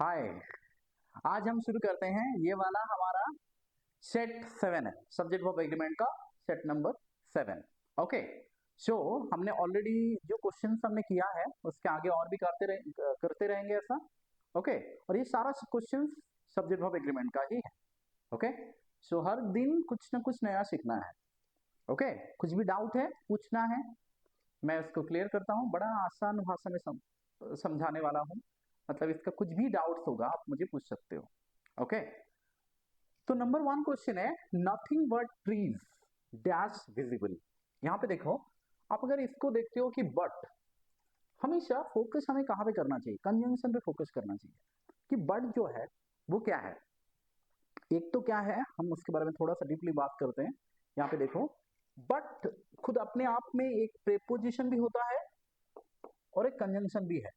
हाय। आज हम शुरू करते हैं, ये वाला हमारा सेट 7 है, सब्जेक्ट वर्ब एग्रीमेंट का सेट नंबर 7। ओके, सो हमने ऑलरेडी जो क्वेश्चंस हमने किया है उसके आगे और भी करते रहेंगे ऐसा। ओके, और ये सारा क्वेश्चंस सब्जेक्ट वर्ब एग्रीमेंट का ही है। ओके, सो हर दिन कुछ ना कुछ नया सीखना है। ओके, कुछ भी डाउट है पूछना है, मैं इसको क्लियर करता हूँ, बड़ा आसान भाषा में समझाने वाला हूँ। मतलब इसका कुछ भी डाउट्स होगा आप मुझे पूछ सकते हो। ओके, तो नंबर 1 क्वेश्चन है, nothing but trees dash visible. यहाँ पे देखो, आप अगर इसको देखते हो कि बट, हमेशा फोकस हमें कहाँ पे करना चाहिए, कंजंक्शन पे फोकस करना चाहिए कि बट जो है वो क्या है। एक तो क्या है, हम उसके बारे में थोड़ा सा डीपली बात करते हैं। यहाँ पे देखो, बट खुद अपने आप में एक प्रेपोजिशन भी होता है और एक कंजंक्शन भी है।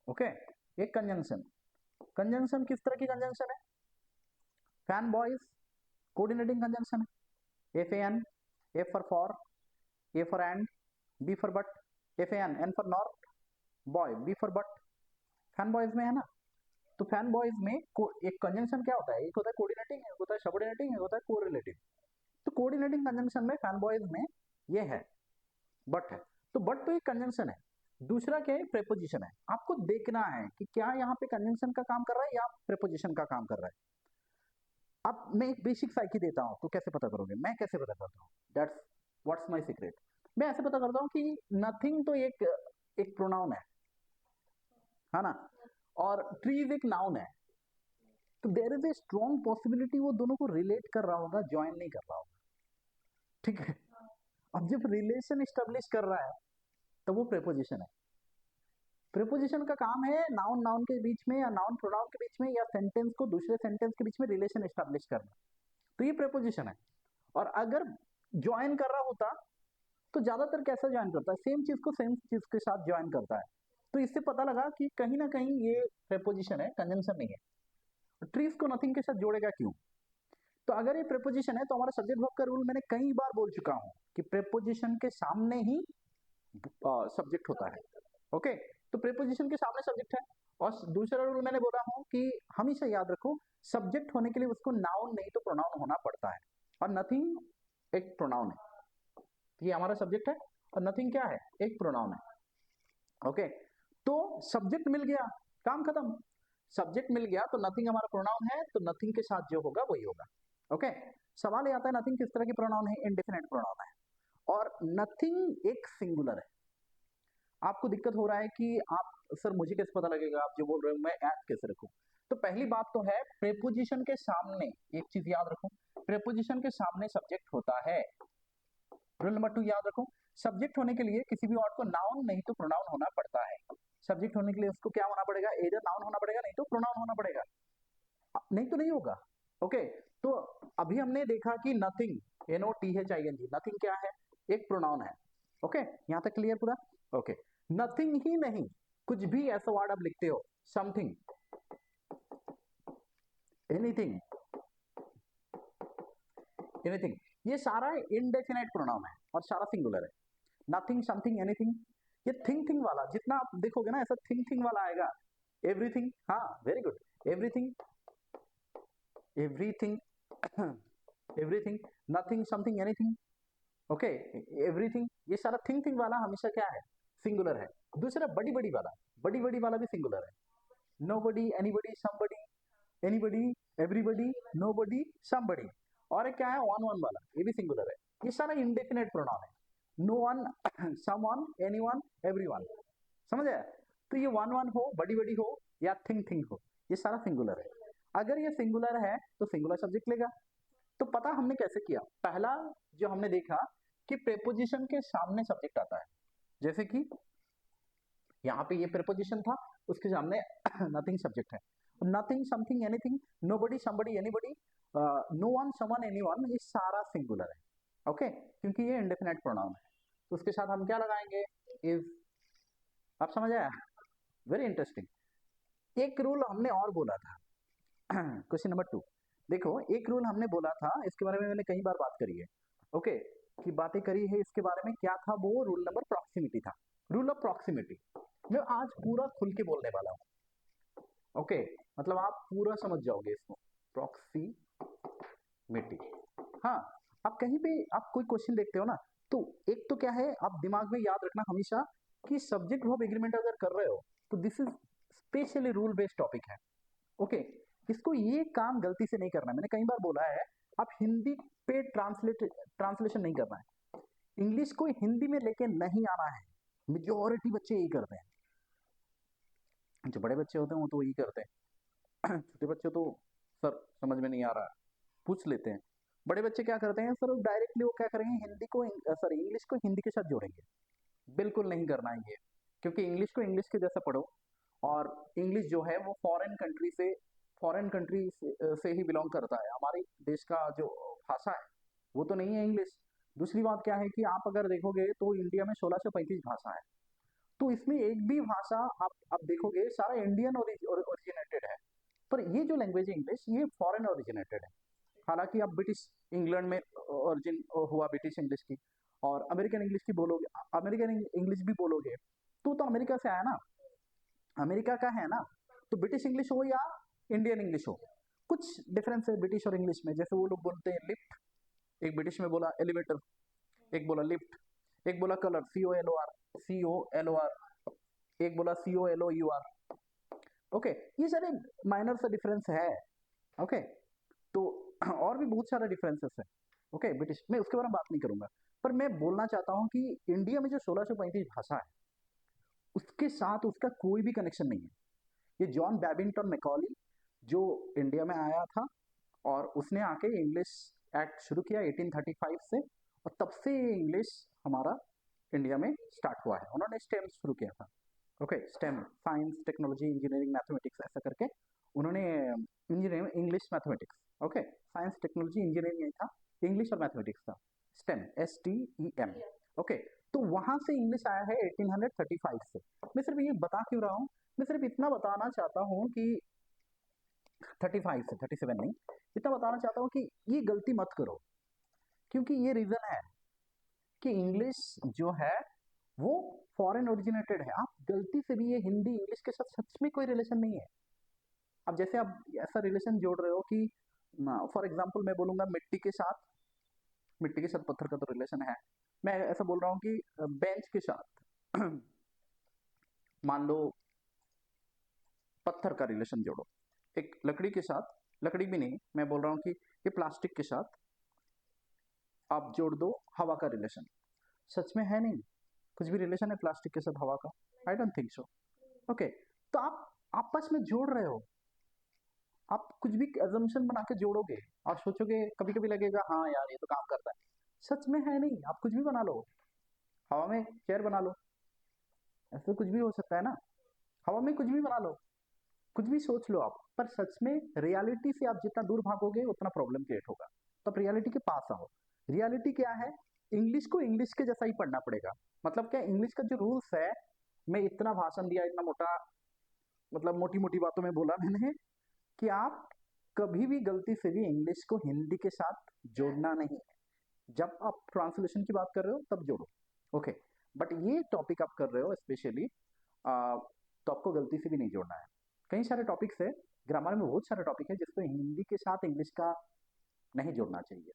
ओके, एक कंजंक्शन, कंजंक्शन किस तरह की कंजंक्शन है? फैन बॉयज, कोऑर्डिनेटिंग कंजंक्शन है। F A N for, A for and, B for but, F A N for north, boy, B for but, fan boys में है ना। तो फैन बॉयज में एक कंजंक्शन क्या होता है, एक होता है कोऑर्डिनेटिंग, एक होता है सबऑर्डिनेटिंग, एक होता है कोरिलेटिव। तो कोऑर्डिनेटिंग कंजंक्शन में फैन बॉयज में ये है, बट है। तो बट तो एक कंजंक्शन है। दूसरा क्या है, प्रेपोजिशन है। आपको देखना है कि क्या यहाँ पे कंजंक्शन का काम कर रहा है या प्रेपोजिशन का काम कर रहा है। अब मैं एक बेसिक साइकी देता हूं, तो कैसे पता करोगे? मैं कैसे पता करता हूं? That's what's my secret. मैं ऐसे पता करता हूं कि नथिंग तो एक एक प्रोनाउन है ना, और ट्रीज एक नाउन है। तो there is a strong possibility वो दोनों को रिलेट कर रहा होगा, ज्वाइन नहीं कर रहा होगा। ठीक है, अब जब रिलेशन स्टेब्लिश कर रहा है तो वो प्रेपोजिशन है। प्रेपोजिशन का काम है नाउन नाउन के बीच में या नाउन प्रोनाउन के बीच में या सेंटेंस को दूसरे सेंटेंस के बीच में रिलेशन स्टेब्लिश करना। तो ये प्रेपोजिशन है। और अगर ज्वाइन कर रहा होता तो ज्यादातर कैसा ज्वाइन करता है, सेम चीज को सेम चीज के साथ ज्वाइन करता है। तो इससे पता लगा कि कहीं ना कहीं ये प्रेपोजिशन है, कंजंक्शन नहीं है। ट्रीज को नथिंग के साथ जोड़ेगा क्यों? तो अगर ये प्रेपोजिशन है तो हमारा सब्जेक्ट वर्ब का रूल मैंने कई बार बोल चुका हूं कि प्रेपोजिशन के सामने ही सब्जेक्ट होता है। ओके, तो प्रेपोजिशन के सामने सब्जेक्ट है। और दूसरा रूल मैंने बोला हूं कि हमेशा याद रखो, सब्जेक्ट होने के लिए उसको नाउन नहीं तो प्रोनाउन होना पड़ता है। और नथिंग एक प्रोनाउन है। ये हमारा सब्जेक्ट है और नथिंग क्या है, एक प्रोनाउन है। ओके, तो सब्जेक्ट मिल गया, काम खत्म। सब्जेक्ट मिल गया तो नथिंग हमारा प्रोनाउन है, तो नथिंग के साथ जो होगा वही होगा। ओके, सवाल ये आता है नथिंग किस तरह की प्रोनाउन है? इंडेफिनेट प्रोनाउन है। और नथिंग एक सिंगुलर है। आपको दिक्कत हो रहा है कि आप, सर मुझे कैसे पता लगेगा, आप जो बोल रहे हो मैं ऐड कैसे रखूं? तो पहली बात तो है, प्रेपोजिशन के सामने एक चीज याद रखो, प्रेपोजिशन के सामने सब्जेक्ट होता है। रूल नंबर 2 याद रखो, सब्जेक्ट होने के लिए किसी भी वर्ड को नाउन नहीं तो प्रोनाउन होना पड़ता है। सब्जेक्ट होने के लिए उसको क्या होना पड़ेगा, इधर नाउन होना पड़ेगा नहीं तो प्रोनाउन होना पड़ेगा, नहीं तो नहीं होगा। ओके, तो अभी हमने देखा कि nothing, N O T H I N G, nothing क्या है, एक प्रोनाउन है। ओके, यहां तक क्लियर पूरा? ओके, नथिंग ही नहीं, कुछ भी ऐसा वर्ड आप लिखते हो, समथिंग, एनीथिंग, एनीथिंग, ये सारा इनडेफिनाइट प्रोनाउन है और सारा सिंगुलर है। Nothing, something, anything. ये थिंग थिंग वाला जितना आप देखोगे ना, ऐसा थिंग थिंग वाला आएगा। एवरीथिंग, हाँ very good, everything, everything, everything, nothing, something, anything. Okay, everything, ये सारा थिंग थिंग वाला हमेशा क्या है, सिंगुलर है। दूसरा बड़ी बड़ी वाला, बड़ी बड़ी वाला भी सिंगुलर है। Nobody, anybody, somebody, anybody, everybody, nobody, somebody. और एक क्या है, वन वन वाला, ये भी सिंगुलर है। ये सारा इंडेफिनेट प्रोनाउन है। No one, someone, anyone, everyone. समझ आया? तो ये वन वन हो, बड़ी बड़ी हो या थिंग थिंग हो, ये सारा सिंगुलर है। अगर ये सिंगुलर है तो सिंगुलर सब्जेक्ट लेगा। तो पता हमने कैसे किया? पहला जो हमने देखा कि प्रेपोजिशन के सामने सब्जेक्ट आता है। जैसे कि यहाँ पे ये प्रेपोजिशन था, उसके सामने नथिंग सब्जेक्ट है। Nothing, something, anything, nobody, somebody, anybody, no one, someone, anyone, ये सारा सिंगुलर है। ओके, क्योंकि ये इंडेफिनाइट प्रोनाउन है, तो उसके साथ हम क्या लगाएंगे, इज। आप समझ आया? Very interesting. एक रूल हमने और बोला था, क्वेश्चन नंबर 2। देखो, एक रूल हमने बोला था, इसके बारे में मैंने कई बार बात करी है। ओके, की बातें करी है इसके बारे में, क्या था वो? रूल नंबर प्रॉक्सिमिटी था, रूल ऑफ प्रॉक्सिमिटी। मैं आज पूरा खुल के बोलने वाला हूँ। ओके, मतलब आप पूरा समझ जाओगे इसको, प्रॉक्सिमिटी। हाँ, आप कहीं पे आप कोई क्वेश्चन देखते हो ना, तो एक तो क्या है, आप दिमाग में याद रखना हमेशा कि सब्जेक्ट वर्ब एग्रीमेंट अगर कर रहे हो तो this is specially rule based topic है। ओके, इसको ये काम गलती से नहीं करना है। मैंने कई बार बोला है, आप हिंदी पे ट्रांसलेशन नहीं करना है, इंग्लिश को हिंदी में लेके नहीं आना है। मेजोरिटी बच्चे यही करते हैं, जो बड़े बच्चे होते हैं वो तो यही करते हैं छोटे बच्चे तो सर समझ में नहीं आ रहा पूछ लेते हैं। बड़े बच्चे क्या करते हैं सर, डायरेक्टली वो क्या करेंगे, हिंदी को सॉरी इंग्लिश को हिंदी के साथ जोड़ेंगे। बिल्कुल नहीं करना है ये, क्योंकि इंग्लिश को इंग्लिश के जैसा पढ़ो, और इंग्लिश जो है वो फॉरेन कंट्री से ही बिलोंग करता है। हमारे देश का जो भाषा है वो तो नहीं है इंग्लिश। दूसरी बात क्या है कि आप अगर देखोगे तो इंडिया में 1635 भाषा है, तो इसमें एक भी भाषा आप देखोगे सारा इंडियन ओरिजिनेटेड है। पर ये जो लैंग्वेज है इंग्लिश, ये फॉरेन ओरिजिनेटेड है। हालांकि आप ब्रिटिश इंग्लैंड में ओरिजिन हुआ ब्रिटिश इंग्लिश की, और अमेरिकन इंग्लिश की बोलोगे, अमेरिकन इंग्लिश भी बोलोगे तो अमेरिका से आया ना, अमेरिका का है ना। तो ब्रिटिश इंग्लिश हो या इंडियन इंग्लिश हो, कुछ डिफरेंस है ब्रिटिश और इंग्लिश में। जैसे वो लोग बोलते हैं लिफ्ट, एक ब्रिटिश में बोला एलिवेटर, एक बोला लिफ्ट, एक बोला कलर, COLOR, एक बोला COLOUR। ओके, ये सारे माइनर सा डिफरेंस है। ओके, तो और भी बहुत सारे डिफरेंसेस है। ओके, ब्रिटिश में उसके बारे में बात नहीं करूंगा, पर मैं बोलना चाहता हूं कि इंडिया में जो 1635 भाषा है उसके साथ उसका कोई भी कनेक्शन नहीं है। ये जॉन बैबिंगटन मैकॉली जो इंडिया में आया था, और उसने आके इंग्लिश एक्ट शुरू किया 1835 से, और तब से ये इंग्लिश हमारा इंडिया में स्टार्ट हुआ है। उन्होंने स्टेम शुरू किया था। Okay, stem, science technology engineering mathematics, ऐसा करके उन्होंने engineering English mathematics, okay, science technology engineering नहीं था, इंग्लिश और मैथमेटिक्स था, स्टेम, STEM। ओके, तो वहां से इंग्लिश आया है 1835 से। मैं सिर्फ ये बता क्यों रहा हूँ, मैं सिर्फ इतना बताना चाहता हूँ कि 35 से, 37 नहीं, इतना बताना चाहता हूँ कि ये गलती मत करो, क्योंकि ये रीजन है कि इंग्लिश जो है वो फॉरेन ओरिजिनेटेड है। आप गलती से भी ये हिंदी इंग्लिश के साथ सच में कोई रिलेशन नहीं है। अब जैसे आप ऐसा रिलेशन जोड़ रहे हो कि फॉर एग्जाम्पल मैं बोलूंगा मिट्टी के साथ पत्थर का तो रिलेशन है। मैं ऐसा बोल रहा हूँ कि बेंच के साथ मान लो पत्थर का रिलेशन जोड़ो, एक लकड़ी के साथ, लकड़ी भी नहीं, मैं बोल रहा हूँ कि ये प्लास्टिक के साथ आप जोड़ दो हवा का रिलेशन। सच में है नहीं, कुछ भी रिलेशन है प्लास्टिक के साथ हवा का? I don't think so. Okay, तो आप आपस में जोड़ रहे हो, आप कुछ भी एजम्पशन बना के जोड़ोगे और सोचोगे, कभी कभी लगेगा हाँ यार ये तो काम करता है, सच में है नहीं। आप कुछ भी बना लो, हवा में चेयर बना लो, ऐसे कुछ भी हो सकता है ना, हवा में कुछ भी बना लो, कुछ भी सोच लो आप, पर सच में रियलिटी से आप जितना दूर भागोगे उतना प्रॉब्लम क्रिएट होगा। तो आप रियलिटी के पास आओ। रियलिटी क्या है, इंग्लिश को इंग्लिश के जैसा ही पढ़ना पड़ेगा। मतलब क्या, इंग्लिश का जो रूल्स है, मैं इतना भाषण दिया, इतना मोटा, मतलब मोटी मोटी बातों में बोला मैंने कि आप कभी भी गलती से भी इंग्लिश को हिंदी के साथ जोड़ना नहीं है। जब आप ट्रांसलेशन की बात कर रहे हो तब जोड़ो, ओके, बट ये टॉपिक आप कर रहे हो स्पेशली, तो आपको गलती से भी नहीं जोड़ना है। कई सारे टॉपिक्स है, ग्रामर में बहुत सारे टॉपिक है जिसको हिंदी के साथ इंग्लिश का नहीं जोड़ना चाहिए,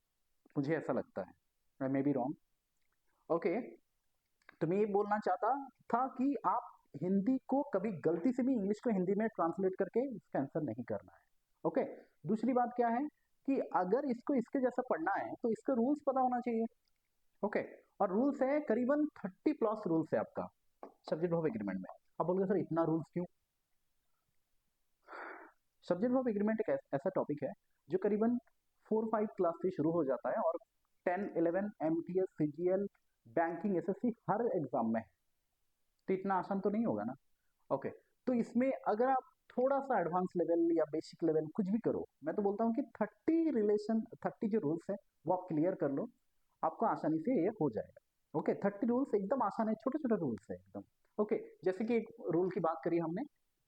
मुझे ऐसा लगता है, आई मे बी रॉन्ग। ओके, तो मैं ये बोलना चाहता था कि आप हिंदी को कभी गलती से भी इंग्लिश को हिंदी में ट्रांसलेट करके इसका आंसर नहीं करना है। ओके, दूसरी बात क्या है कि अगर इसको इसके जैसा पढ़ना है तो इसका रूल्स पता होना चाहिए। ओके, और रूल्स है करीबन 30 प्लस रूल्स है आपका सब्जेक्ट वर्ब एग्रीमेंट में। आप बोलोगे सर इतना रूल्स क्यों? सब्जेक्ट वर्ब एग्रीमेंट एक ऐसा टॉपिक है जो करीबन 4-5 क्लास से शुरू हो जाता है, और 10-11 MTS, CGL, बैंकिंग, SSC हर एग्जाम में है। तो इतना आसान तो नहीं होगा ना। ओके, तो इसमें अगर आप थोड़ा सा एडवांस लेवल या बेसिक लेवल कुछ भी करो, मैं तो बोलता हूँ कि 30 जो रूल्स है वो आप क्लियर कर लो, आपको आसानी से ये हो जाएगा। ओके, 30 रूल्स एकदम आसान है, छोटे छोटे रूल्स है एकदम। ओके, जैसे कि एक रूल की बात करी हमने,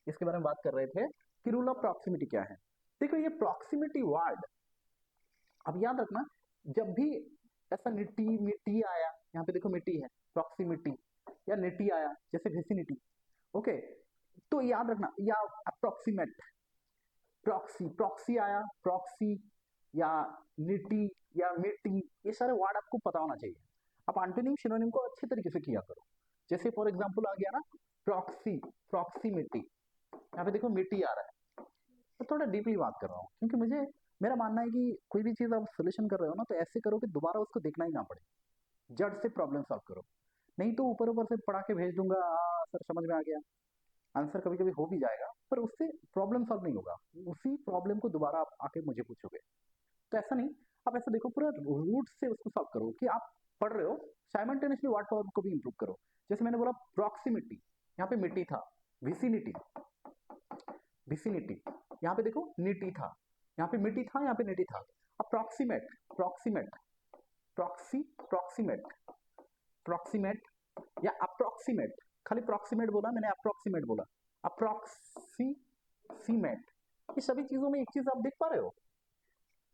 इसके बारे में बात कर रहे थे कि रूल ऑफ प्रॉक्सिमिटी क्या है। देखो ये प्रॉक्सिमिटी वर्ड, अब याद रखना, जब भी ऐसा निटी मिट्टी आया, यहाँ पे देखो मिट्टी है, प्रॉक्सिमिटी, या निटी आया जैसे विसिनिटी, ओके, तो याद रखना, या अप्रोक्सीमेट, प्रॉक्सी, प्रॉक्सी आया, प्रॉक्सी या निटी या मिट्टी, ये सारे वर्ड आपको पता होना चाहिए। आप एंटोनिम सिनोनिम को अच्छे तरीके से किया करो। जैसे फॉर एग्जांपल आ गया ना प्रॉक्सी, प्रॉक्सीमिटी, यहाँ पे देखो मिट्टी आ रहा है, तो थोड़ा डीपली बात कर रहा हूँ, क्योंकि मुझे मेरा मानना है कि कोई भी चीज आप सोल्यूशन कर रहे हो ना, तो ऐसे करो कि दोबारा उसको देखना ही ना पड़े, जड़ से प्रॉब्लम सॉल्व करो। नहीं तो ऊपर ऊपर से पढ़ा के भेज दूंगा, सर समझ में आ गया, आंसर कभी कभी हो भी जाएगा, पर उससे प्रॉब्लम सॉल्व नहीं होगा, उसी प्रॉब्लम को दोबारा आप आके मुझे पूछोगे। तो ऐसा नहीं, आप ऐसा देखो पूरा रूट से उसको सॉल्व करो, कि आप पढ़ रहे हो साइमल्टेनियसली वर्ड फॉर्म को भी इंप्रूव करो। जैसे मैंने बोला प्रॉक्सिमिटी, यहाँ पे मिट्टी था, विसिनिटी, विसिनिटी, यहाँ पे देखो निटी था, यहाँ पे मिट्टी था, यहाँ पे निटी था। Approximate, proximate, proxy, proximate, proximate या अप्रॉक्सीमेट, खाली प्रॉक्सीमेट बोला मैंने, अप्रॉक्सीमेट बोला, अप्रॉक्सीमेट, ये सभी चीजों में एक चीज आप देख पा रहे हो,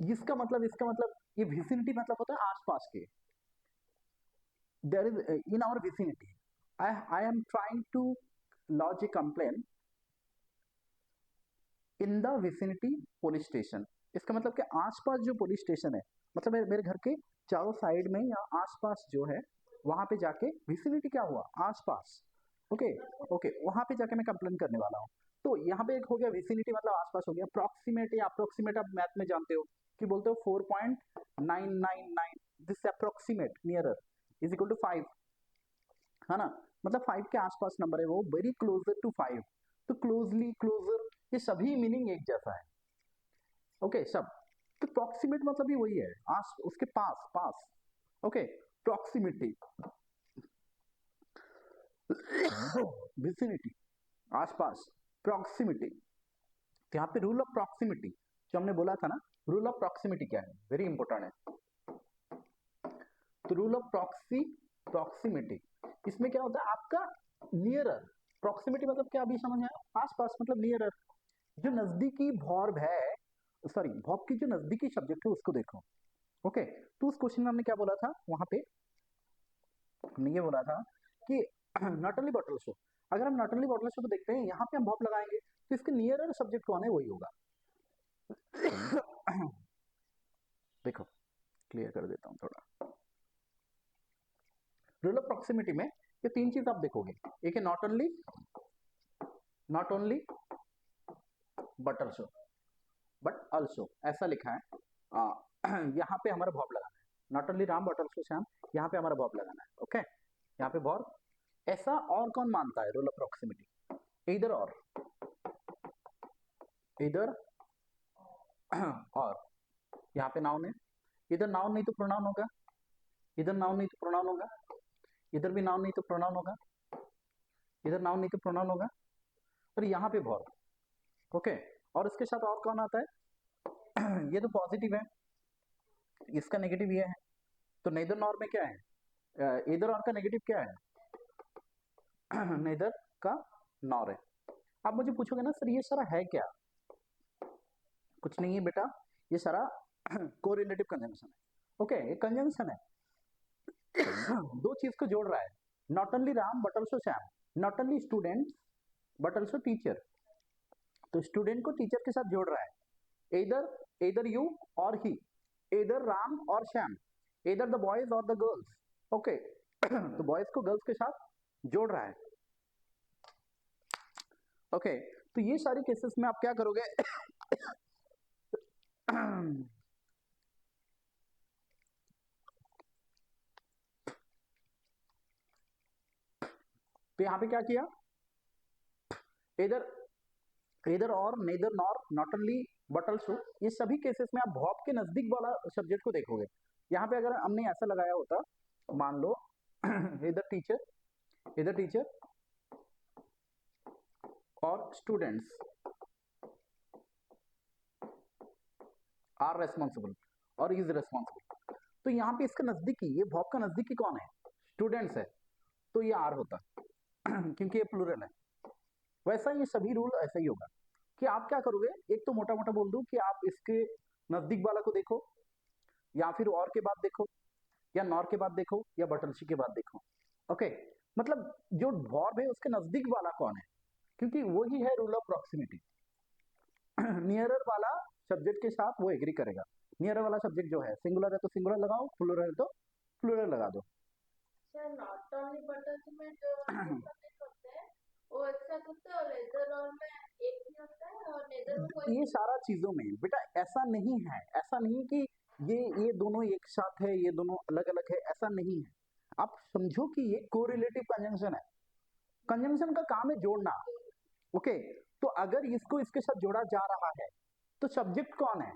इसका मतलब ये विसिनिटी मतलब होता है आसपास के, there is in our vicinity, I am trying to lodge a complain in the vicinity police station. इसका मतलब कि आसपास जो पुलिस स्टेशन है, मतलब मेरे घर के चारों साइड में या आसपास जो है, वहां पे जाके, विसिनिटी क्या हुआ, आसपास, ओके ओके, वहां पे जाके मैं कंप्लेन करने वाला हूँ। तो यहाँ पे एक हो गया विसिनिटी मतलब आसपास हो गया। प्रॉक्सीमेट या अप्रोक्सीमेट आप मैथ में जानते हो कि बोलते हो 4.999, this approximate nearer is equal to 5, है ना, मतलब 5 के आसपास नंबर है वो, वेरी क्लोजर टू 5, तो क्लोजली, क्लोजर, ये सभी मीनिंग एक जैसा है, ओके सब। तो प्रॉक्सिमेट मतलब भी वही है, आस, उसके पास, पास, ओके, प्रॉक्सिमिटी, विसिनिटी, आसपास, प्रॉक्सिमिटी। तो यहाँ पे रूल ऑफ प्रॉक्सिमिटी जो हमने बोला था ना, रूल ऑफ प्रॉक्सिमिटी क्या है, वेरी इंपॉर्टेंट है। तो रूल ऑफ प्रॉक्सिमिटी, इसमें क्या होता है आपका नियरर, प्रॉक्सिमिटी मतलब क्या, अभी समझ आया, आसपास मतलब नियरर, जो नजदीकी वर्ब है, सॉरी वर्ब की जो नजदीकी सब्जेक्ट है उसको देखो, ओके। तो उस क्वेश्चन में हमने क्या बोला था, वहां पे हमने ये बोला था कि नॉट ओनली बॉटल शो, अगर हम नॉट ओनली बॉटल शो को देखते हैं, यहाँ पे हम वर्ब लगाएंगे, तो इसके नियरर सब्जेक्ट कौन है, वही होगा। देखो क्लियर कर देता हूँ थोड़ा, रूल ऑफ प्रॉक्सिमिटी में ये तीन चीज आप देखोगे, एक है not only but also, but also ऐसा लिखा है, यहाँ पे हमारा वर्ब लगाना है, not only Ram but also Shyam, यहाँ पे हमारा वर्ब लगाना है, ओके, यहाँ पे वर्ब। ऐसा और कौन मानता है रूल ऑफ प्रॉक्सिमिटी, इधर और, इधर और, यहाँ पे नाउन है, इधर नाउन नहीं तो प्रोनाउन होगा, इधर नाउन नहीं तो प्रोनाउन होगा, इधर भी नाउन नहीं तो प्रोनाउन होगा, इधर नाउन नहीं तो प्रोनाउन होगा, और यहाँ पे वर्ब, ओके। और इसके साथ और कौन आता है, ये तो पॉजिटिव है, इसका नेगेटिव ये है, तो नेदर नॉर में क्या है, इधर और का नेगेटिव क्या है, नेदर का नॉर है। आप मुझे पूछोगे ना सर ये सारा है क्या, कुछ नहीं है बेटा, ये सारा कोरिलेटिव कंजंक्शन है, ओके, ये कंजंक्शन है, दो चीज को जोड़ रहा है, not only Ram but also Shyam, not only student but also teacher, तो स्टूडेंट को टीचर के साथ जोड़ रहा है, इधर यू और ही, इधर राम और श्याम, इधर द बॉयज और द गर्ल्स, ओके, तो बॉयज को गर्ल्स के साथ जोड़ रहा है, ओके। तो ये सारी केसेस में आप क्या करोगे, तो यहां पे क्या किया, इधर और, neither nor, not only but also, ये सभी केसेस में आप वर्ब के नजदीक वाला सब्जेक्ट को देखोगे। यहाँ पे अगर हमने ऐसा लगाया होता, मान लो इधर टीचर और स्टूडेंट्स आर रेस्पॉन्सिबल और इज रेस्पॉन्सिबल, तो यहाँ पे इसका नजदीकी, ये वर्ब का नजदीकी कौन है, स्टूडेंट्स है, तो ये आर होता क्योंकि ये प्लूरल है। वैसा ये सभी रूल ऐसा ही होगा कि आप क्या करोगे, एक तो मोटा मोटा बोल दूं कि आप इसके नजदीक वाला को देखो, या फिर और के बाद देखो, या नॉर के बाद देखो, या बटलसी के बाद देखो, ओके। मतलब जो वर्ब है उसके नजदीक वाला कौन है, क्योंकि वही है रूल ऑफ प्रॉक्सिमिटी। नियरर वाला सब्जेक्ट के साथ वो एग्री करेगा। नियरर वाला सब्जेक्ट जो है सिंगुलर है तो सिंगुलर लगाओ, प्लूरल है तो प्लूरल लगा दो। सर नॉट ओनली बटर्स में जो सब्जेक्ट होते हैं वो एक साथ होते हैं और लेदर और में एक ही होता है और नेदर में कोई ये सारा चीजों में बेटा ऐसा नहीं है, ऐसा नहीं कि ये दोनों एक साथ है, ये दोनों अलग अलग है, ऐसा नहीं है। आप समझो कि ये कोरिलेटिव कंजंक्शन है। कंजंक्शन का काम है जोड़ना। ओके, तो अगर इसको इसके साथ जोड़ा जा रहा है तो सब्जेक्ट कौन है?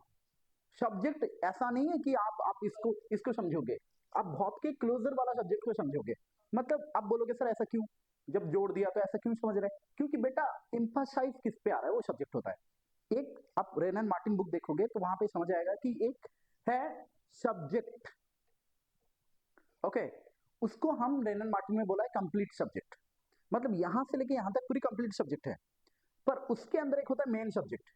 सब्जेक्ट ऐसा नहीं है कि आप इसको इसको समझोगे, आप बहुत के क्लोजर वाला सब्जेक्ट को समझोगे। मतलब आप बोलोगे सर ऐसा क्यों, जब जोड़ दिया तो ऐसा क्यों समझ रहे हैं? क्योंकि बेटा एम्फासाइज किस पे आ रहा है, वो सब्जेक्ट होता है। एक आप रेन एंड मार्टिन बुक देखोगे तो वहां पे समझ आएगा कि एक है सब्जेक्ट। ओके, उसको हम रेन एंड मार्टिन में बोला है कंप्लीट सब्जेक्ट। मतलब यहां से लेके यहां तक पूरी कंप्लीट सब्जेक्ट है, पर उसके अंदर एक होता है मेन सब्जेक्ट।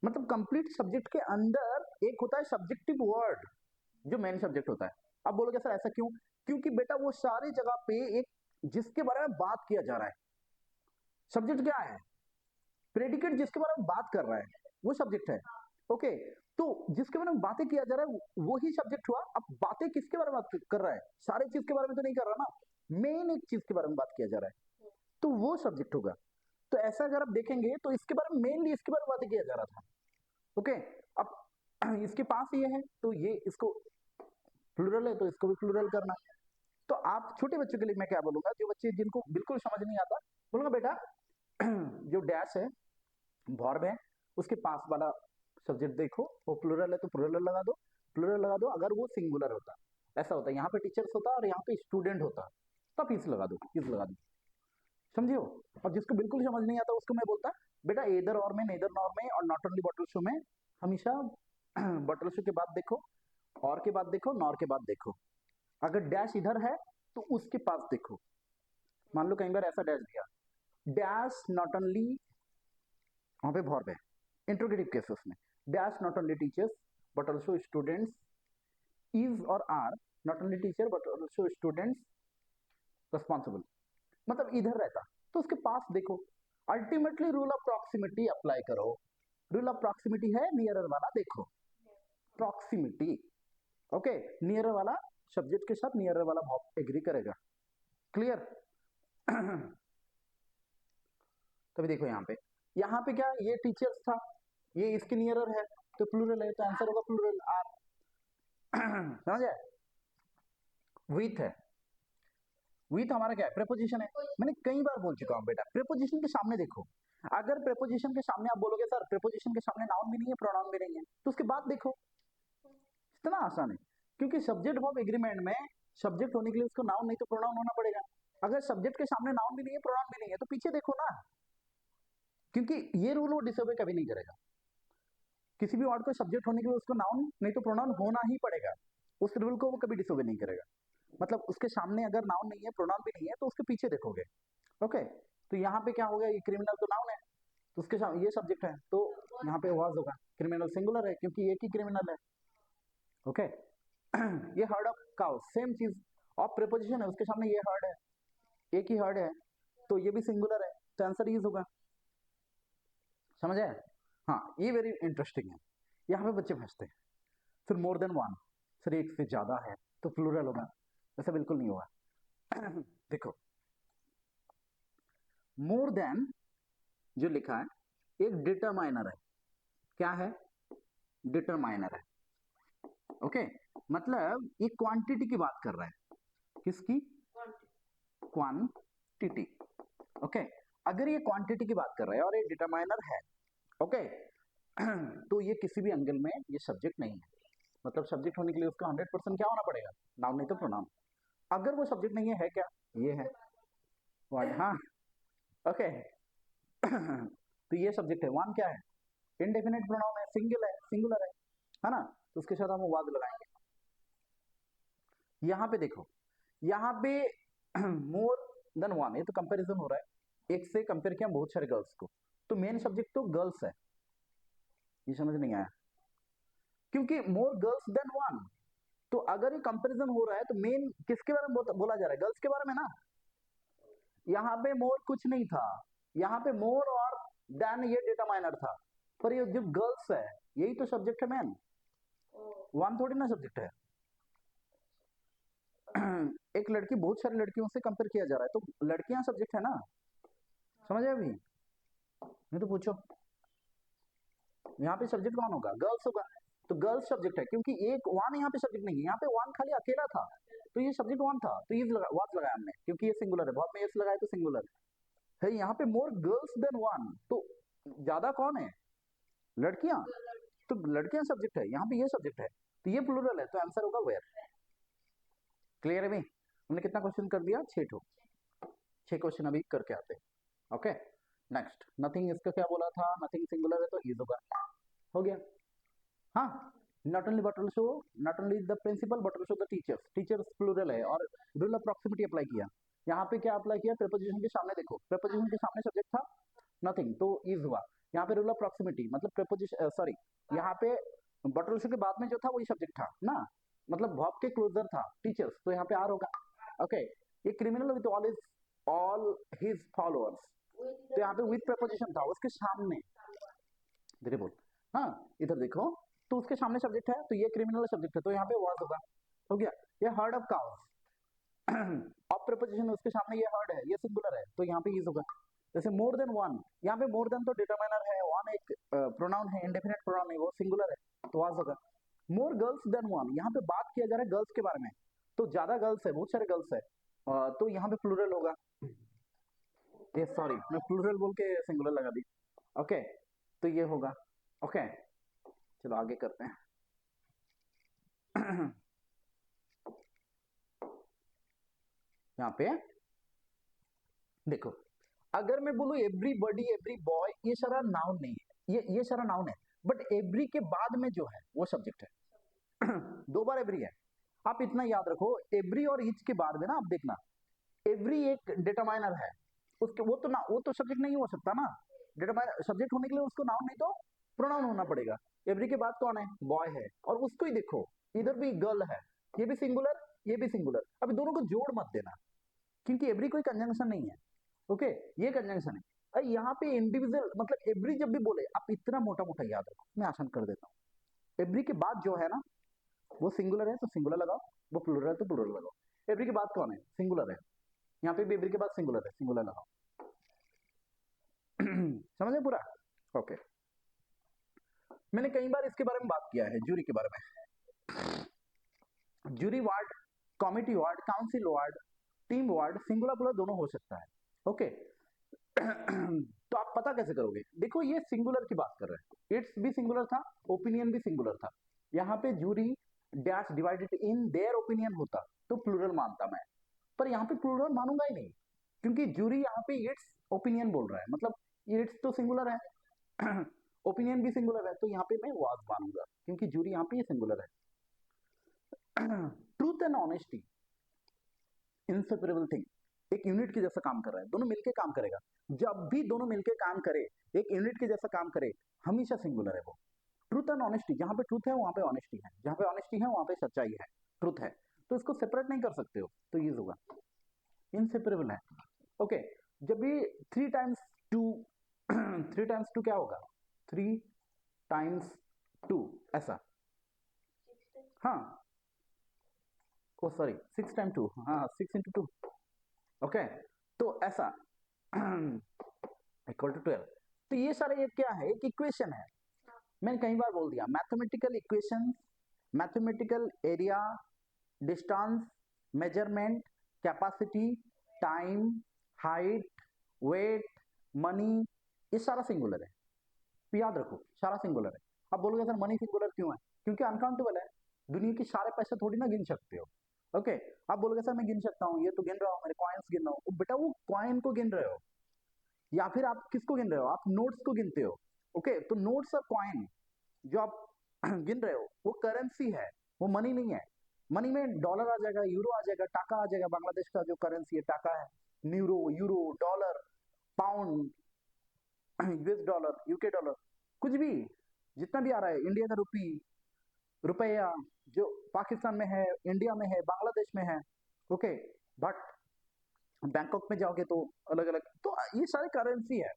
मतलब कंप्लीट सब्जेक्ट के अंदर एक होता है सब्जेक्टिव वर्ड जो मेन सब्जेक्ट होता है। अब बोलोगे सर ऐसा क्यों? क्योंकि बेटा वो सारी जगह पे एक जिसके बारे में बात किया जा रहा है, सब्जेक्ट क्या है? प्रेडिकेट जिसके बारे में बात कर रहा है वो सब्जेक्ट है। ओके, तो जिसके बारे में बातें किया जा रहा है वो ही सब्जेक्ट हुआ। अब बातें किसके बारे में बात कर रहा है? सारी चीज के बारे में तो नहीं कर रहा ना, मेन एक चीज के बारे में बात किया जा रहा है, तो वो सब्जेक्ट होगा। तो ऐसा अगर आप देखेंगे तो इसके बारे में मेनली इसके बारे में बातें किया जा रहा था। ओके, अब इसके पास ये है तो ये इसको प्लूरल है तो इसको भी प्लूरल करना। तो आप छोटे बच्चों के लिए मैं क्या बोलूंगा, जो बच्चे जिनको बिल्कुल समझ नहीं आता, बोलूंगा बेटा जो डैश है वर्ब है उसके पास वाला सब्जेक्ट देखो, वो प्लूरल है तो प्लूरल लगा दो, प्लूरल लगा दो। अगर वो सिंगुलर होता, ऐसा होता है यहाँ पे टीचर्स होता और यहाँ पे स्टूडेंट होता, तब इस लगा दो, इस लगा दो, समझियो। और जिसको बिल्कुल समझ नहीं आता उसको मैं बोलता बेटा एदर और में, नेदर नॉर में और नॉट ओनली बटल शो में हमेशा बटल शो के बाद देखो, और के बाद देखो, नॉर के बाद देखो। अगर डैश इधर है तो उसके पास देखो। मान लो कई बार ऐसा डैश दिया, डैश नॉट ओनली, वहां पे वर्ब है इंट्रोगेटिव केसेस में, dash not only teachers but also students, is और are not only teacher but also students responsible, मतलब इधर रहता तो उसके पास देखो। Ultimately rule of proximity apply करो। रूल ऑफ प्रॉक्सिमिटी है नियरर वाला देखो, प्रॉक्सिमिटी। ओके, नियरर वाला सब्जेक्ट के साथ नियरर वाला वर्ब एग्री करेगा। क्लियर? तभी देखो यहाँ पे क्या, ये टीचर्स था, ये इसके नियरर है तो प्लूरल है, तो आंसर होगा प्लूरल आर। समझ आए? विथ है, विथ हमारा क्या है? प्रेपोजिशन है। मैंने कई बार बोल चुका हूँ बेटा, प्रेपोजिशन के सामने देखो। अगर प्रेपोजिशन के सामने आप बोलोगे सर प्रेपोजिशन के सामने नाउन भी नहीं है प्रोनाउन भी नहीं है, तो उसके बाद देखो। इतना आसान है, क्योंकि सब्जेक्ट वर्ब एग्रीमेंट में सब्जेक्ट होने के लिए उसको नाउन नहीं तो प्रोनाउन होना पड़ेगा। अगर सब्जेक्ट के सामने नाउन भी नहीं है प्रोनाउन भी नहीं है तो पीछे देखो ना, क्योंकि ये रूल वो डिसोबे कभी नहीं करेगा। किसी भी वर्ड को सब्जेक्ट होने के लिए उसको नाउन नहीं तो प्रोनाउन होना ही पड़ेगा, उस रूल को वो कभी डिसोबे नहीं करेगा। मतलब उसके सामने अगर नाउन नहीं है प्रोनाउन भी नहीं है तो उसके पीछे देखोगे। ओके, तो यहाँ पे क्या हो गया, ये क्रिमिनल तो नाउन है तो उसके सामने ये सब्जेक्ट है तो यहाँ पे वाज होगा, क्रिमिनल सिंगुलर है क्योंकि एक ही क्रिमिनल है। ओके, ये हर्ड ऑफ काउ सेम चीज, ऑफ प्रीपोजिशन है उसके सामने ये हर्ड है, एक ही हर्ड है तो ये भी सिंगुलर है तो आंसर इज होगा। समझ आया? हाँ, ये वेरी इंटरेस्टिंग है। यहाँ पे बच्चे फंसते हैं, फिर मोर देन वन, फिर एक से ज्यादा है तो प्लूरल होगा, ऐसा बिल्कुल नहीं होगा। देखो मोर देन जो लिखा है एक डिटरमाइनर है। क्या है? डिटरमाइनर है। ओके, मतलब ये क्वांटिटी की बात कर रहा है, किसकी? क्वांटिटी। ओके, अगर ये क्वांटिटी की बात कर रहा है और ये डिटरमाइनर है, ओके, तो ये किसी भी एंगल में ये सब्जेक्ट नहीं है। मतलब सब्जेक्ट होने के लिए उसका 100% क्या होना पड़ेगा? नाउन नहीं तो प्रोनाउन। अगर वो सब्जेक्ट नहीं है क्या? ये है वर्ड, हाँ। ओके, तो ये सब्जेक्ट है। वन क्या है? इंडेफिनिट प्रोनाउन है, सिंगुलर है ना, तो उसके साथ हम वाद लगाएंगे। यहाँ पे देखो, यहाँ पे मोर देन वन, ये तो कंपैरिजन हो रहा है, एक से कंपेयर किया बहुत सारे गर्ल्स को, तो मेन सब्जेक्ट तो गर्ल्स है। ये समझ नहीं आया? क्योंकि मोर गर्ल्स देन वन, तो अगर ये कंपैरिजन हो रहा है तो मेन किसके बारे में बोला जा रहा है? गर्ल्स के बारे में ना। यहाँ पे मोर कुछ नहीं था, यहाँ पे मोर और देन ये डिटरमाइनर था, पर ये जो गर्ल्स है यही तो सब्जेक्ट है मैन, वन थोड़ी ना सब्जेक्ट है। एक लड़की बहुत सारी लड़कियों से कंपेयर किया जा रहा है, तो लड़कियां सब्जेक्ट है ना, समझे अभी? नहीं तो पूछो, यहाँ पे सब्जेक्ट कौन होगा? गर्ल्स होगा, तो गर्ल्स सब्जेक्ट है, क्योंकि एक वन यहाँ पे सब्जेक्ट नहीं है, यहाँ पे वन खाली अकेला था, तो ये सब्जेक्ट वन था, तो ये वाज लगाया हमने, क्योंकि ये सिंगुलर है, बहुत में एस लगाया तो सिंगुलर है। यहाँ पे मोर गर्ल्स देन वन, तो ज्यादा कौन है? लड़कियां, तो लड़कियां सब्जेक्ट है, यहाँ पे ये सब्जेक्ट है, तो ये प्लूरल है, तो आंसर होगा वेयर। क्लियर है भाई? हमने कितना क्वेश्चन कर दिया? 6 क्वेश्चन अभी करके आते हैं। ओके, नेक्स्ट, नथिंग, इसका क्या बोला था? नथिंग सिंगुलर है तो इज होगा, हो गया। हाँ, not only but also, not only the principal but also the teachers, teachers plural है, और रूल ऑफ प्रॉक्सिमिटी अप्लाई किया। यहाँ पे क्या अप्लाई किया? प्रीपोजिशन के सामने देखो, प्रीपोजिशन के सामने सब्जेक्ट था नथिंग, तो इज हुआ। यहाँ पे रूल ऑफ प्रॉक्सिमिटी मतलब प्रीपोजिशन, सॉरी, यहाँ पे बट ऑल्सो के बाद में जो था वही सब्जेक्ट था ना, मतलब वर्ब के क्लोजर था टीचर्स, तो यहाँ पे आर होगा। ओके, ये criminal with all his followers, तो यहाँ पे विद प्रीपोजिशन था उसके सामने, धीरे बोल, हाँ इधर देखो, तो उसके सामने सब्जेक्ट है, तो ये क्रिमिनल सब्जेक्ट है, तो यहाँ पे वाज होगा, हो गया। ये heard of cows, of preposition उसके सामने ये हर्ड है, ये सिंगुलर है, तो यहाँ पे इज होगा। जैसे मोर देन वन, यहाँ पे मोर देन तो डिटरमाइनर है, वन एक प्रोनाउन है, इंडेफिनिट प्रोनाउन है, वो सिंगुलर है, तो वाज होगा। मोर गर्ल्स देन वन, यहाँ पे बात किया जा रहा है गर्ल्स के बारे में, तो ज्यादा गर्ल्स है, बहुत सारे गर्ल्स है, तो यहाँ पे प्लूरल होगा। ये सॉरी, मैं प्लूरल बोल के सिंगुलर लगा दी। ओके, तो ये होगा। ओके, चलो आगे करते हैं। यहाँ पे देखो, अगर मैं बोलूं एवरीबॉडी, एवरी बॉय, ये सारा नाउन नहीं है, ये सारा नाउन है, बट एवरी के बाद में जो है वो सब्जेक्ट है। 2 बार एवरी है, आप इतना याद रखो, एवरी और ईच के बाद में ना आप देखना, एवरी एक डिटरमाइनर है, उसके वो तो सब्जेक्ट नहीं हो सकता ना, डिटरमाइनर सब्जेक्ट होने के लिए उसको नाउन नहीं तो प्रोनाउन होना पड़ेगा। एवरी के बाद कौन है? बॉय है, और उसको ही देखो, इधर भी गर्ल है, ये भी सिंगुलर, ये भी सिंगुलर, अभी दोनों को जोड़ मत देना, क्योंकि एवरी कोई कंजंक्शन नहीं है। ओके, ये कंजंक्शन है, और यहाँ पे इंडिविजुअल मतलब एवरी जब भी बोले, आप इतना मोटा मोटा याद रखो, मैं आसान कर देता हूँ। एवरी के बाद जो है ना वो सिंगुलर है तो सिंगुलर लगाओ, वो प्लूरल है तो प्लूरल लगाओ। एवरी के बाद कौन है? सिंगुलर है, यहाँ पे भी एवरी के बाद सिंगुलर है, सिंगुलर लगाओ। समझे पूरा? ओके, मैंने कई बार इसके बारे में बात किया है, जूरी के बारे में। Jury word, committee word, council word, team word, singular plural दोनों हो सकता है। ओके, तो आप पता कैसे करोगे? देखो, ये सिंगुलर की बात कर रहे हैं, इट्स भी सिंगुलर था, ओपिनियन भी सिंगुलर था, यहाँ पे jury dash divided in their opinion होता तो प्लूरल मानता मैं, पर यहाँ पे प्लूरल मानूंगा ही नहीं, क्योंकि जूरी यहाँ पे इट्स ओपिनियन बोल रहा है, मतलब इट्स तो सिंगुलर है, ओपिनियन भी सिंगुलर है, तो यहाँ पे मैं वाज मानूंगा, क्योंकि जूरी यहाँ पे ये सिंगुलर है। Truth and honesty, inseparable thing, एक यूनिट के जैसा काम कर रहा है, दोनों मिलके काम करेगा, जब भी दोनों मिलके काम करे, एक यूनिट के जैसा काम करे, हमेशा सिंगुलर है वो। ट्रूथ एंड ऑनेस्टी, जहां पे ट्रूथ है वहां पे ऑनेस्टी है, जहां पे ऑनेस्टी है वहां पे सच्चाई है, ट्रूथ है, तो इसको सेपरेट नहीं कर सकते हो, तो ये होगा, इनसेपरेबल है। ओके, जब भी 3 टाइम्स 2 3 टाइम्स 2 क्या होगा? 3 टाइम्स 2 ऐसा, हाँ, ओ सॉरी 6 टाइम 2, हाँ 6 इंटू 2, ओके, तो ऐसा इक्वल टू 12, तो ये सारे ये क्या है? एक इक्वेशन है, मैंने कई बार बोल दिया, mathematical equation, mathematical area, distance, measurement, capacity, time, height, weight, money, ये सारा सिंगुलर है, तो याद रखो सारा सिंगुलर है। अब बोलोगे सर मनी सिंगुलर क्यों है? क्योंकि अनकाउंटेबल है, दुनिया के सारे पैसे थोड़ी ना गिन सकते हो। ओके, आप बोलोगे सर मैं गिन सकता हूँ, ये तो गिन रहा हूँ, मेरे कॉइन्स गिन रहा हूँ, बेटा वो कॉइन को गिन रहे हो, या फिर आप किसको गिन रहे हो? आप नोट्स को गिनते हो। ओके, तो नोट्स और कॉइन जो आप गिन रहे हो वो करेंसी है, वो मनी नहीं है। मनी में डॉलर आ जाएगा, यूरो आ जाएगा, टाका आ जाएगा, बांग्लादेश का जो करेंसी है टाका है, neuro, euro, dollar, pound, US dollar, UK dollar, कुछ भी जितना भी आ रहा है, इंडिया का रुपी, रुपया जो पाकिस्तान में है, इंडिया में है, बांग्लादेश में है। ओके, बट बैंकॉक में जाओगे तो अलग अलग, तो ये सारे करेंसी है,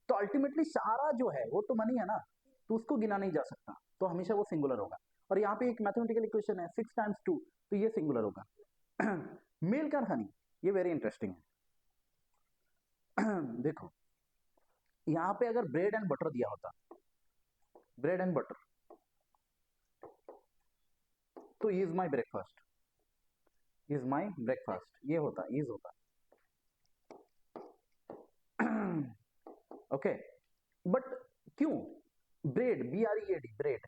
तो अल्टीमेटली सारा जो है वो तो मनी है ना, तो उसको गिना नहीं जा सकता, तो हमेशा वो सिंगुलर होगा। और यहाँ पे एक मैथमेटिकल इक्वेशन है 6 टाइम्स 2, तो ये सिंगुलर होगा। मिल्क एंड हनी, ये वेरी इंटरेस्टिंग है। देखो यहाँ पे अगर ब्रेड एंड बटर दिया होता, ब्रेड एंड बटर, तो is my breakfast, is my breakfast, ये होता, इज होता। ओके, बट क्यों ब्रेड, BREAD, ब्रेड,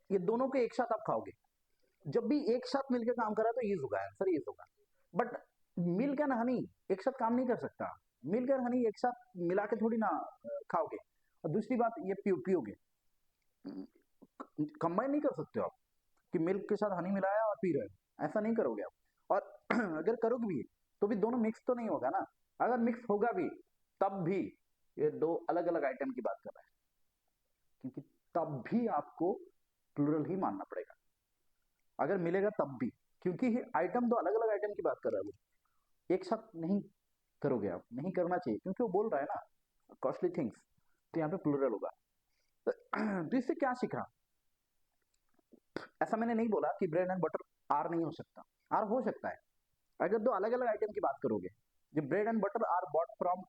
ये दोनों को एक साथ आप खाओगे, जब भी एक साथ मिलकर काम करा तो ईज होगा, आंसर ईज होगा। बट मिल्क एंड हनी एक साथ काम नहीं कर सकता, मिल्क एंड हनी एक साथ मिला के थोड़ी ना खाओगे। और दूसरी बात, ये पियोगे, कंबाइन नहीं कर सकते हो आप कि मिल्क के साथ हनी मिलाया और पी रहे हो, ऐसा नहीं करोगे आप। और अगर करोगे भी तो भी दोनों मिक्स तो नहीं होगा ना, अगर मिक्स होगा भी तब भी ये दो अलग अलग आइटम की बात कर रहा है, क्योंकि तब भी आपको प्लूरल ही मानना पड़ेगा अगर मिलेगा तब भी, क्योंकि आइटम दो अलग अलग आइटम की बात कर रहा है वो, एक साथ नहीं करोगे आप, नहीं करना चाहिए, क्योंकि वो बोल रहा है ना कॉस्टली थिंग्स, तो यहाँ पे प्लूरल होगा। तो इससे क्या सीखा, ऐसा मैंने नहीं बोला कि ब्रेड एंड बटर आर नहीं हो सकता, आर हो सकता है अगर दो अलग अलग आइटम की बात करोगे। जो bread and butter are bought from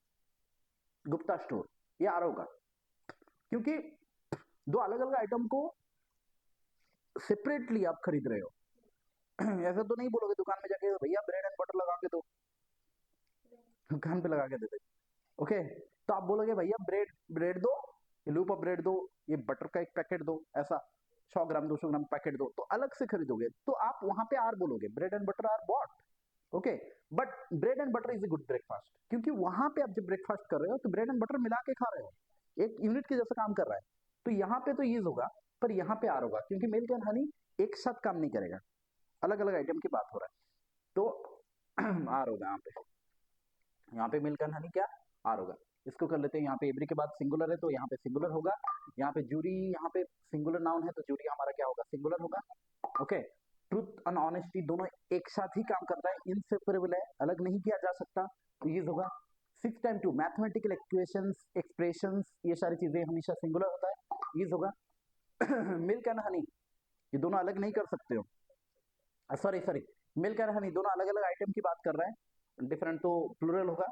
Gupta store, ये आर होगा, क्योंकि दो अलग अलग आइटम को सेपरेटली आप खरीद रहे हो। ऐसा तो नहीं बोलोगे दुकान में जाके भैया ब्रेड एंड बटर लगा के दो, दुकान पे लगा के दे दे, ओके, तो आप बोलोगे भैया ब्रेड ब्रेड दो, ये लूप ऑफ ब्रेड दो, ये बटर का एक पैकेट दो, ऐसा 100 ग्राम 200 ग्राम पैकेट दो, तो अलग से खरीदोगे, तो आप वहां पे आर बोलोगे, bread and butter are bought, okay. But bread and butter is a good breakfast, क्योंकि वहां पे आप जब ब्रेकफास्ट कर रहे हो तो ब्रेड एंड बटर मिला के खा रहे हो, एक यूनिट के जैसा काम कर रहा है, तो यहाँ पे तो ईज होगा, पर यहाँ पे आर होगा, क्योंकि मिल्क एंड हनी एक साथ काम नहीं करेगा, अलग अलग आइटम की बात हो रहा है, तो आर होगा यहाँ पे, यहाँ पे मिल्क एंड हनी क्या आर होगा। इसको कर लेते हैं, यहाँ पे एवरी के बाद सिंगुलर है तो यहाँ पे सिंगुलर होगा, यहाँ पे जूरी, यहाँ पे सिंगुलर नाउन है तो जूरी हमारा क्या होगा, सिंगुलर होगा, ओके। ट्रूथ एंड ऑनेस्टी दोनों एक साथ ही काम करता है, इनसेपरेबल है, अलग नहीं किया जा सकता, तो ये होगा। 6 टाइम 2 मैथमेटिकल इक्वेशंस, एक्सप्रेशंस, ये सारी चीजें हमेशा सिंगुलर होता है, ये होगा। मिल्क एंड हनी ये दोनों अलग नहीं कर सकते हो, sorry sorry, milk and honey दोनों अलग अलग आइटम की बात कर रहा है, डिफरेंट तो प्लूरल होगा।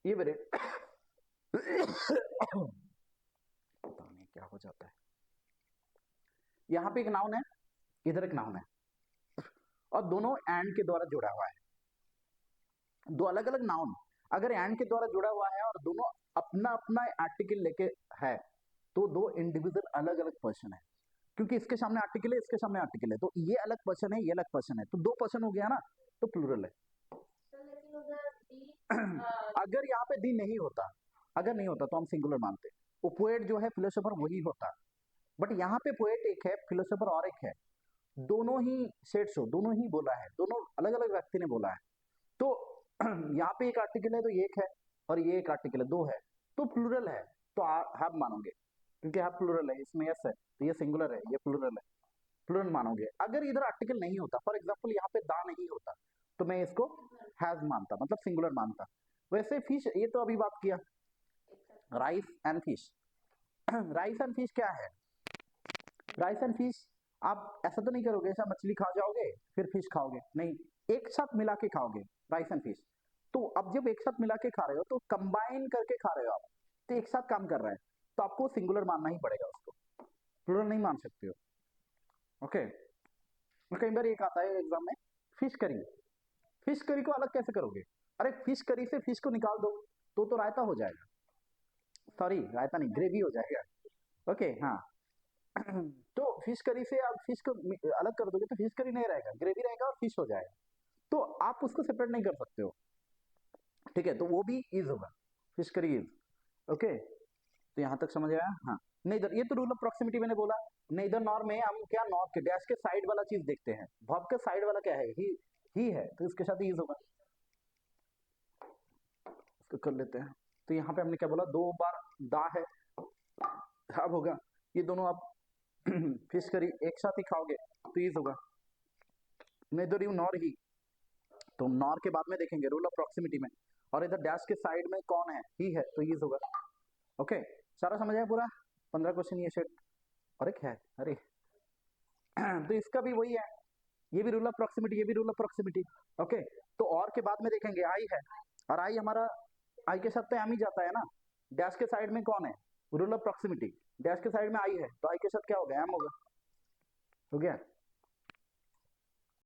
ये मेरे पता नहीं क्या हो जाता है, यहाँ पे एक नाउन है, इधर एक नाउन है, और दोनों एंड के द्वारा जुड़ा हुआ है, दो अलग अलग नाउन अगर एंड के द्वारा जुड़ा हुआ है और दोनों अपना अपना आर्टिकल लेके है, तो दो इंडिविजुअल अलग अलग पर्सन है, क्योंकि इसके सामने आर्टिकल है, इसके सामने आर्टिकल है, तो ये अलग पर्सन है, ये अलग पर्सन है, तो दो पर्सन हो गया ना, तो प्लूरल है। लेकिन उधर डी अगर यहाँ पे दी नहीं होता, अगर नहीं होता तो हम सिंगुलर मानते, वो पोएट जो है फिलोसोफर वही होता, बट यहाँ पे पोएट एक है, फिलोसोफर और एक है, दोनों ही सेट्स हो, दोनों ही बोला है, दोनों अलग अलग व्यक्ति ने बोला है, तो यहाँ पे एक आर्टिकल है तो ये एक है, और ये एक आर्टिकल है, दो है, तो प्लूरल है, तो हैव मानोगे, क्योंकि हैव प्लूरल है, इसमें यस है, तो ये सिंगुलर है, ये प्लूरल है, प्लूरल मानोगे। अगर इधर आर्टिकल नहीं होता, फॉर एग्जाम्पल यहाँ पे दा नहीं होता, तो मैं इसको हैज मानता, मतलब सिंगुलर मानता। वैसे फिश, ये तो अभी बात किया, rice and fish. Rice and fish क्या है, राइस एंड फिश आप ऐसा तो नहीं करोगे ऐसा मछली खा जाओगे फिर फिश खाओगे, नहीं, एक साथ मिला के खाओगे राइस एंड फिश। तो अब जब एक साथ मिला के खा रहे हो तो कंबाइन करके खा रहे हो आप, तो एक साथ काम कर रहा है, तो आपको सिंगुलर मानना ही पड़ेगा उसको, प्लूरल नहीं मान सकते हो, ओके। कई बार एक आता है एग्जाम में, फिश करी, फिश करी को अलग कैसे करोगे, अरे फिश करी से फिश को निकाल दो तो रायता हो जाएगा, सॉरी रायता नहीं, ग्रेवी हो जाएगा, ओके हाँ। तो फिश करी से आप फिश को अलग कर दोगे तो फिश करी नहीं रहेगा, ग्रेवी रहेगा और फिश हो जाएगा, तो आप उसको सेपरेट नहीं कर सकते हो, ठीक है, तो वो भी इज होगा, फिश करी इज, ओके। तो यहां तक समझ आया, हाँ। नेदर, ये तो रूल ऑफ प्रॉक्सिमिटी मैंने बोला, नेदर नॉर में हम क्या नॉर के डैश के साइड वाला चीज देखते हैं, वर्ब के साइड वाला क्या है, ही है, तो इसके साथ इज होगा, इसको कर लेते हैं। तो यहाँ पे हमने क्या बोला, दो बार दा है, अब होगा, ये दोनों आप फिश करी एक साथ ही खाओगे तो इज होगा, नेदर यू नॉर ही, तो नॉर के बाद में देखेंगे रूल ऑफ प्रॉक्सिमिटी में, और इधर डैश के साइड में कौन है, ही है, तो ये होगा। ओके, सारा समझ आया पूरा? 15 क्वेश्चन ये सेट, और एक है, अरे तो इसका भी वही है, ये भी रूल ऑफ प्रॉक्सिमिटी, ये भी रूल ऑफ प्रॉक्सिमिटी। ओके, तो और के बाद में देखेंगे आई है, और आई हमारा, आई के साथ तो एम ही जाता है ना, डैश के साइड में कौन है, रूल ऑफ प्रॉक्सिमिटी, डैश के साइड में आई है, तो आई के साथ क्या होगा, एम होगा, हो गया।